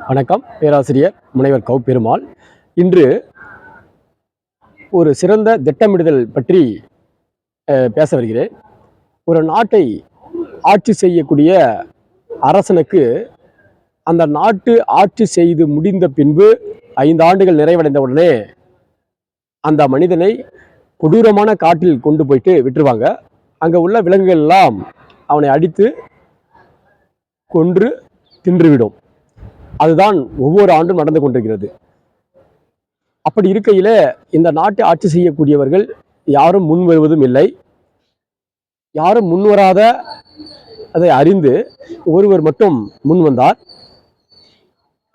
வணக்கம். பேராசிரியர் முனைவர் கௌ பெருமாள். இன்று ஒரு சிறந்த திட்டமிடுதல் பற்றி பேச வருகிறேன். ஒரு நாட்டை ஆட்சி செய்யக்கூடிய அரசனுக்கு அந்த நாட்டு ஆட்சி செய்து முடிந்த பின்பு 5 ஆண்டுகள் நிறைவடைந்த உடனே அந்த மனிதனை கொடூரமான காட்டில் கொண்டு போயிட்டு விட்டுருவாங்க. அங்கே உள்ள விலங்குகள் எல்லாம் அவனை அடித்து கொன்று தின்றுவிடும். அதுதான் ஒவ்வொரு ஆண்டும் நடந்து கொண்டிருக்கிறது. அப்படி இருக்கையில இந்த நாட்டை ஆட்சி செய்யக்கூடியவர்கள் யாரும் முன் வருவதும் இல்லை. யாரும் முன்வராத அதை அறிந்து ஒருவர் மட்டும் முன் வந்தார்.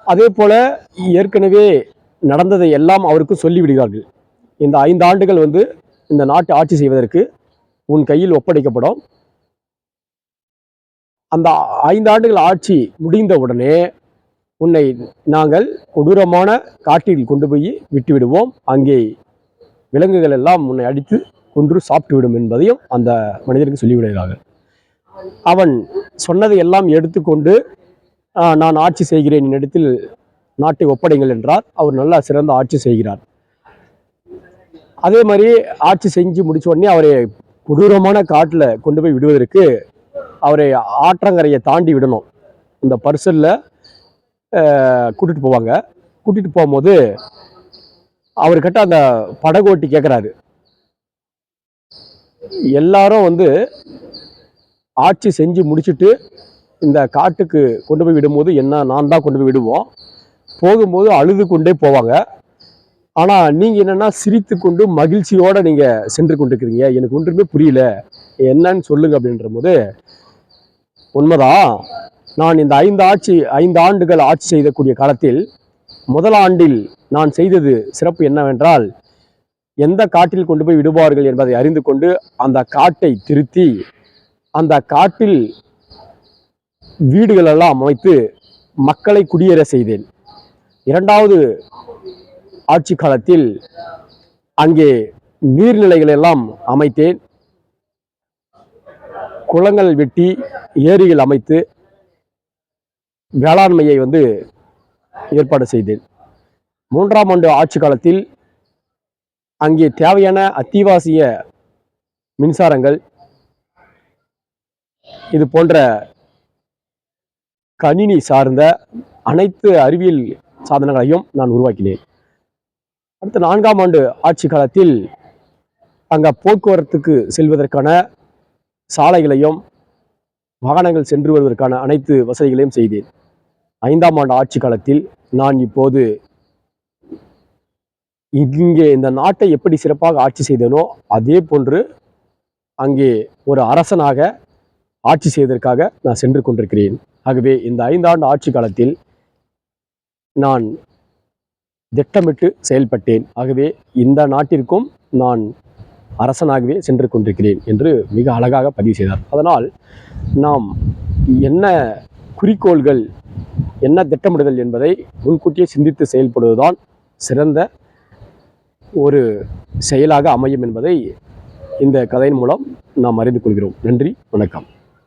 அதே போல ஏற்கனவே நடந்ததை எல்லாம் அவருக்கு சொல்லிவிடுகிறார்கள். இந்த 5 ஆண்டுகள் இந்த நாட்டை ஆட்சி செய்வதற்கு உன் கையில் ஒப்படைக்கப்படும். அந்த 5 ஆண்டுகள் ஆட்சி முடிந்த உடனே உன்னை நாங்கள் கொடூரமான காட்டில் கொண்டு போய் விட்டுவிடுவோம். அங்கே விலங்குகள் எல்லாம் உன்னை அடித்து கொன்று சாப்பிட்டு விடும் என்பதையும் அந்த மனிதருக்கு சொல்லிவிடுகிறார்கள். அவன் சொன்னதை எல்லாம் எடுத்துக்கொண்டு நான் ஆட்சி செய்கிறேன், என்னிடத்தில் நாட்டை ஒப்படைங்கள் என்றார். அவர் நல்லா சிறந்த ஆட்சி செய்கிறார். அதே மாதிரி ஆட்சி செஞ்சு முடிச்ச உடனே அவரை கொடூரமான காட்டில் கொண்டு போய் விடுவதற்கு அவரை ஆற்றங்கரையை தாண்டி விடணும். இந்த பர்சலில் கூட்டிட்டு போவாங்க. கூட்டிட்டு போகும்போது அவர்கிட்ட அந்த படகோட்டி கேட்குறாரு, எல்லாரும் ஆட்சி செஞ்சு முடிச்சுட்டு இந்த காட்டுக்கு கொண்டு போய் விடும்போது நான் தான் கொண்டு போய் விடுவோம். போகும்போது அழுது கொண்டே போவாங்க. ஆனால் நீங்கள் என்னென்னா சிரித்து கொண்டு மகிழ்ச்சியோடு நீங்கள் சென்று கொண்டிருக்கிறீங்க, எனக்கு ஒன்றுமே புரியல, என்னன்னு சொல்லுங்க அப்படின்ற போது, உண்மைதான், நான் இந்த 5 ஆண்டுகள் ஆட்சி செய்யக்கூடிய காலத்தில் முதல் ஆண்டில் நான் செய்தது சிறப்பு என்னவென்றால், எந்த காட்டில் கொண்டு போய் விடுவார்கள் என்பதை அறிந்து கொண்டு அந்த காட்டை திருத்தி அந்த காட்டில் வீடுகளெல்லாம் அமைத்து மக்களை குடியேற செய்தேன். 2வது ஆட்சி காலத்தில் அங்கே நீர்நிலைகள் எல்லாம் அமைத்தேன். குளங்கள் வெட்டி ஏரிகள் அமைத்து வேளாண்மையை ஏற்பாடு செய்தேன். 3ஆம் ஆண்டு ஆட்சி காலத்தில் அங்கே தேவையான அத்தியாவசிய மின்சாரங்கள், இது போன்ற கணினி சார்ந்த அனைத்து அறிவியல் சாதனங்களையும் நான் உருவாக்கினேன். அடுத்த 4ஆம் ஆண்டு ஆட்சி காலத்தில் அங்கே போக்குவரத்துக்கு செல்வதற்கான சாலைகளையும் வாகனங்கள் சென்று வருவதற்கான அனைத்து வசதிகளையும் செய்தேன். 5ஆம் ஆண்டு ஆட்சி காலத்தில் நான் இப்போது இங்கே இந்த நாட்டை எப்படி சிறப்பாக ஆட்சி செய்தேனோ அதே போன்று அங்கே ஒரு அரசனாக ஆட்சி செய்வதற்காக நான் சென்று கொண்டிருக்கிறேன். ஆகவே இந்த 5 ஆண்டு ஆட்சி காலத்தில் நான் திட்டமிட்டு செயல்பட்டேன். ஆகவே இந்த நாட்டிற்கும் நான் அரசனாகவே சென்று கொண்டிருக்கிறேன் என்று மிக அழகாக பதிவு செய்தார். அதனால் நாம் என்ன குறிக்கோள்கள், என்ன திட்டமிடுதல் என்பதை முன்கூட்டியே சிந்தித்து செயல்படுவதுதான் சிறந்த ஒரு செயலாக அமையும் என்பதை இந்த கதையின் மூலம் நாம் அறிந்து கொள்கிறோம். நன்றி, வணக்கம்.